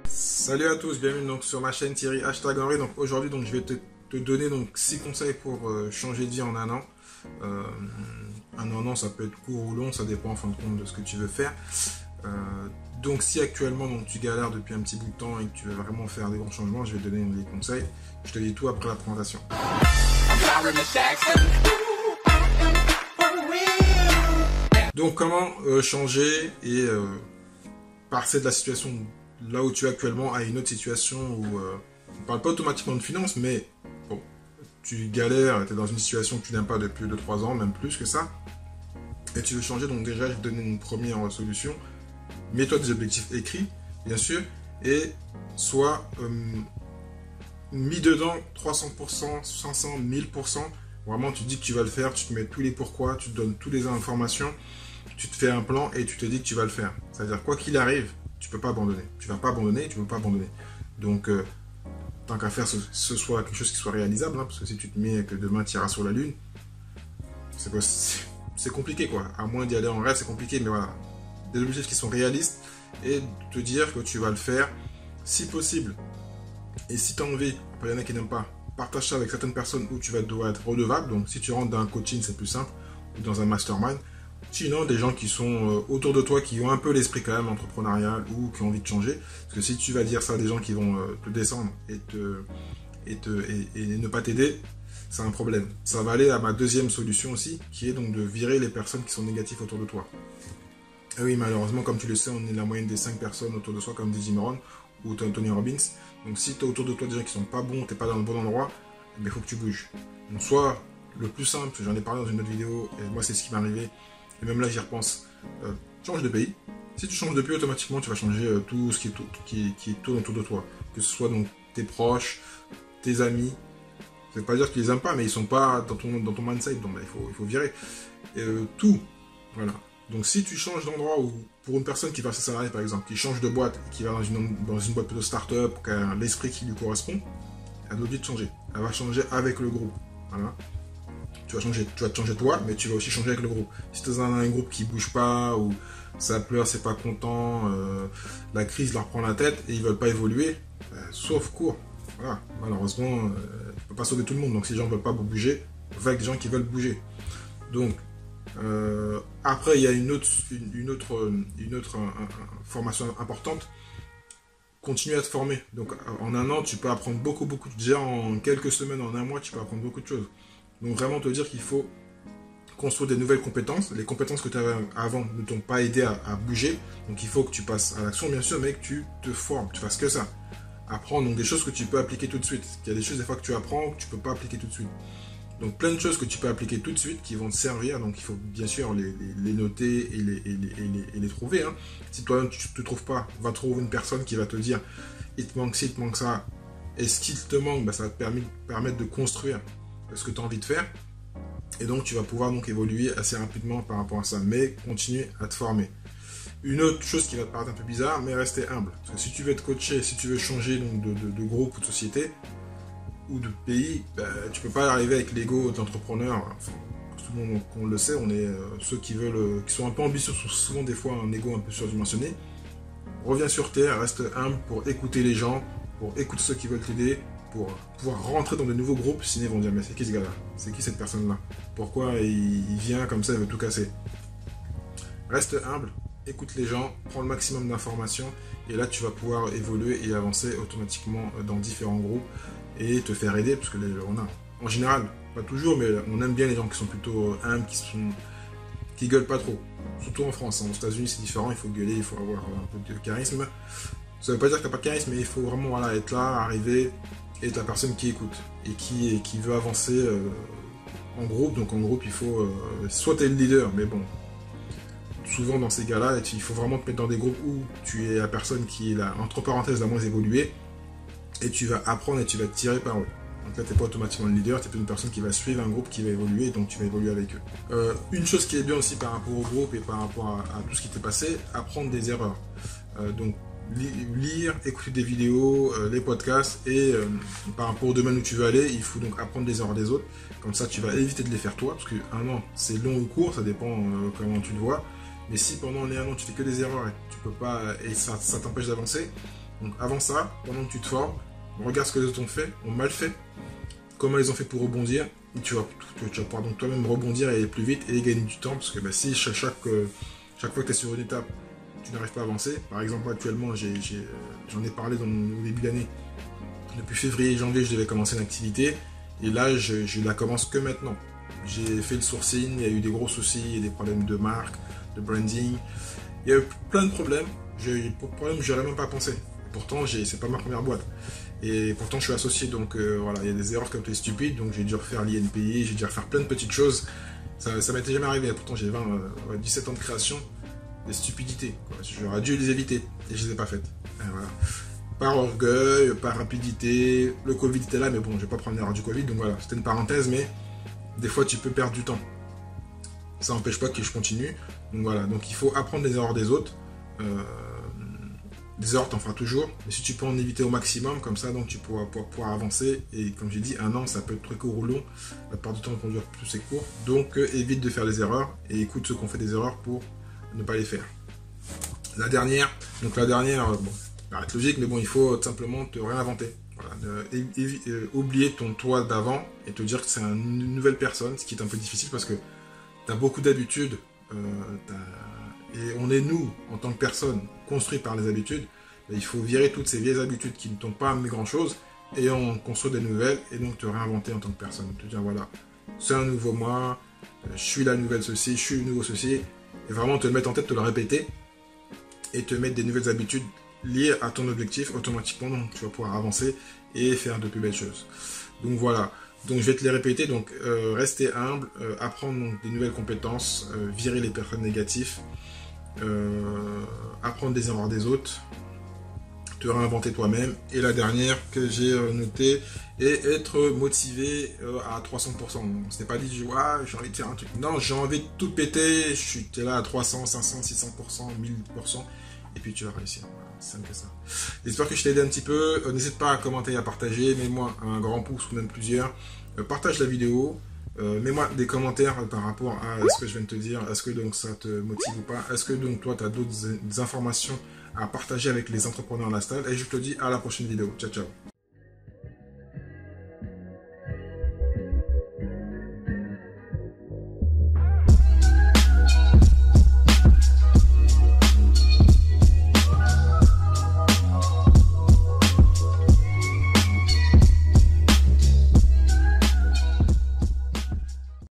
Salut à tous, bienvenue donc sur ma chaîne Thierry #Henry. Donc aujourd'hui je vais te donner donc 6 conseils pour changer de vie en un an. Un an ça peut être court ou long, ça dépend en fin de compte de ce que tu veux faire. Donc si actuellement tu galères depuis un petit bout de temps et que tu veux vraiment faire des grands changements, je vais te donner des conseils. Je te dis tout après la présentation. Donc comment changer et passer de la situation là où tu es actuellement à une autre situation où on ne parle pas automatiquement de finances, mais bon, tu galères, tu es dans une situation que tu n'aimes pas depuis 2-3 ans, même plus que ça, et tu veux changer. Donc déjà, je vais te donner une première solution. Mets-toi des objectifs écrits, bien sûr, et sois mis dedans 300%, 500, 1000%. Vraiment, tu dis que tu vas le faire, tu te mets tous les pourquoi, tu te donnes toutes les informations, tu te fais un plan et tu te dis que tu vas le faire. C'est-à-dire, quoi qu'il arrive, tu peux pas abandonner. Tu vas pas abandonner, tu peux pas abandonner. Donc, tant qu'à faire, ce soit quelque chose qui soit réalisable, hein, parce que si tu te mets que demain tu iras sur la Lune, c'est compliqué, quoi. À moins d'y aller en rêve, c'est compliqué, mais voilà. Des objectifs qui sont réalistes et te dire que tu vas le faire si possible. Et si tu as envie, après il y en a qui n'aiment pas, partage ça avec certaines personnes où tu dois être redevable. Donc, si tu rentres dans un coaching, c'est plus simple, ou dans un mastermind. Sinon, des gens qui sont autour de toi, qui ont un peu l'esprit quand même entrepreneurial ou qui ont envie de changer. Parce que si tu vas dire ça à des gens qui vont te descendre et ne pas t'aider, c'est un problème. Ça va aller à ma deuxième solution aussi, qui est donc de virer les personnes qui sont négatives autour de toi. Et oui, malheureusement, comme tu le sais, on est la moyenne des 5 personnes autour de soi, comme dit Jim Rohn ou Tony Robbins. Donc si tu as autour de toi des gens qui sont pas bons, tu n'es pas dans le bon endroit, il faut que tu bouges. Donc soit le plus simple, j'en ai parlé dans une autre vidéo, et moi c'est ce qui m'est arrivé, et même là j'y repense, change de pays. Si tu changes de pays, automatiquement tu vas changer tout ce qui tourne autour de toi. Que ce soit donc tes proches, tes amis. Ça veut pas dire que tu les aimes pas, mais ils sont pas dans ton mindset, donc il faut virer. Tout, voilà. Donc si tu changes d'endroit, ou pour une personne qui va se salarier par exemple, qui change de boîte, qui va dans une boîte plutôt start-up, qui a l'esprit qui lui correspond, elle doit de changer. Elle va changer avec le groupe. Voilà. Tu vas te changer toi, mais tu vas aussi changer avec le groupe. Si tu es dans un groupe qui bouge pas, ou ça pleure, c'est pas content, la crise leur prend la tête et ils veulent pas évoluer, sauf cours. Voilà. Malheureusement, tu peux pas sauver tout le monde. Donc si les gens ne veulent pas bouger, va avec des gens qui veulent bouger. Donc après, il y a une autre formation importante. Continue à te former. Donc en un an, tu peux apprendre beaucoup. Déjà en quelques semaines, en un mois, tu peux apprendre beaucoup de choses. Donc vraiment te dire qu'il faut construire des nouvelles compétences. Les compétences que tu avais avant ne t'ont pas aidé à bouger. Donc il faut que tu passes à l'action, bien sûr, mais que tu te formes, tu fasses que ça. Apprendre donc des choses que tu peux appliquer tout de suite. Il y a des choses des fois que tu apprends que tu ne peux pas appliquer tout de suite. Donc plein de choses que tu peux appliquer tout de suite qui vont te servir. Donc il faut bien sûr les noter et les trouver. Hein. Si toi tu ne te trouves pas, va trouver une personne qui va te dire il te manque ci, il te manque ça. Et ce qu'il te manque, ça va te permettre de construire ce que tu as envie de faire. Et donc tu vas pouvoir donc évoluer assez rapidement par rapport à ça. Mais continue à te former. Une autre chose qui va te paraître un peu bizarre, mais rester humble. Parce que si tu veux être coaché, si tu veux changer donc, de groupe ou de société, ou de pays, tu peux pas arriver avec l'ego d'entrepreneur. Enfin, tout le monde on le sait, on est ceux qui sont un peu ambitieux, sont souvent des fois un ego un peu surdimensionné. Reviens sur terre, reste humble pour écouter les gens, pour écouter ceux qui veulent t'aider, pour pouvoir rentrer dans de nouveaux groupes. Sinon ils vont dire mais c'est qui ce gars-là? C'est qui cette personne-là? Pourquoi il vient comme ça, il veut tout casser? Reste humble, écoute les gens, prends le maximum d'informations et là tu vas pouvoir évoluer et avancer automatiquement dans différents groupes et te faire aider, parce que on a, en général, pas toujours, mais on aime bien les gens qui sont plutôt humbles, qui gueulent pas trop. Surtout en France, hein. Aux États-Unis c'est différent, il faut gueuler, il faut avoir un peu de charisme. Ça veut pas dire que t'as pas de charisme, mais il faut vraiment être là, arriver, et être la personne qui écoute et qui veut avancer en groupe. Donc en groupe, il faut soit t'es le leader, mais bon, souvent dans ces cas-là, il faut vraiment te mettre dans des groupes où tu es la personne qui est entre parenthèses la moins évoluée. Et tu vas apprendre et tu vas te tirer par eux. Donc là, tu n'es pas automatiquement le leader, tu es plutôt une personne qui va suivre un groupe qui va évoluer, et donc tu vas évoluer avec eux. Une chose qui est bien aussi par rapport au groupe et par rapport à tout ce qui t'est passé, apprendre des erreurs. Donc lire, écouter des vidéos, les podcasts, et par rapport au domaine où tu veux aller, il faut donc apprendre des erreurs des autres. Comme ça, tu vas éviter de les faire toi, parce qu'un an, c'est long ou court, ça dépend comment tu le vois. Mais si pendant les 1 an, tu fais que des erreurs et tu peux pas, et ça t'empêche d'avancer, Donc avant ça, pendant que tu te formes, regarde ce que les autres ont mal fait, comment ils ont fait pour rebondir, et tu vas pouvoir donc toi-même rebondir et aller plus vite et gagner du temps, parce que si chaque fois que tu es sur une étape, tu n'arrives pas à avancer, par exemple actuellement, j'en ai parlé au début d'année, depuis février et janvier, je devais commencer une activité, et là, je la commence que maintenant. J'ai fait le sourcing, il y a eu des gros soucis, il y a des problèmes de marque, de branding, il y a eu plein de problèmes, je n'aurais même pas pensé. Pourtant, c'est pas ma première boîte. Et pourtant, je suis associé, donc voilà, il y a des erreurs comme ça stupides, donc j'ai dû refaire l'INPI, j'ai dû refaire plein de petites choses. Ça m'était jamais arrivé, pourtant j'ai 17 ans de création, des stupidités. J'aurais dû les éviter, et je les ai pas faites. Et voilà. Par orgueil, par rapidité, le Covid était là, mais bon, je vais pas prendre l'erreur du Covid, donc voilà, c'était une parenthèse, mais des fois tu peux perdre du temps. Ça n'empêche pas que je continue, donc voilà, donc il faut apprendre des erreurs des autres. Des erreurs, t'en feras toujours, mais si tu peux en éviter au maximum, comme ça, donc tu pourras pouvoir avancer. Et comme j'ai dit, un an, ça peut être très court ou long. La part du temps de conduire plus c'est court. Donc évite de faire des erreurs et écoute ceux qui ont fait des erreurs pour ne pas les faire. La dernière, bon, ça paraît logique, mais bon, il faut tout simplement te réinventer. Voilà, oublier ton toi d'avant et te dire que c'est une nouvelle personne, ce qui est un peu difficile parce que tu as beaucoup d'habitudes. Et on est nous, en tant que personne, construits par les habitudes. Il faut virer toutes ces vieilles habitudes qui ne t'ont pas amené grand chose et on construit des nouvelles et donc te réinventer en tant que personne. Te dire voilà, c'est un nouveau moi, je suis la nouvelle ceci, je suis le nouveau ceci. Et vraiment te le mettre en tête, te le répéter et te mettre des nouvelles habitudes liées à ton objectif automatiquement. Donc tu vas pouvoir avancer et faire de plus belles choses. Donc voilà. Donc je vais te les répéter, donc rester humble, apprendre donc, des nouvelles compétences, virer les personnes négatives, apprendre des erreurs des autres, te réinventer toi-même. Et la dernière que j'ai notée est être motivé à 300%. Ce n'est pas dit j'ai envie de faire un truc. Non, j'ai envie de tout péter, je suis là à 300, 500, 600%, 1000%. Et puis tu vas réussir. Voilà, c'est simple que ça. J'espère que je t'ai aidé un petit peu. N'hésite pas à commenter, à partager. Mets-moi un grand pouce ou même plusieurs. Partage la vidéo. Mets-moi des commentaires par rapport à ce que je viens de te dire. Est-ce que donc ça te motive ou pas? Est-ce que donc toi tu as d'autres informations à partager avec les entrepreneurs lifestyle? Et je te dis à la prochaine vidéo. Ciao, ciao.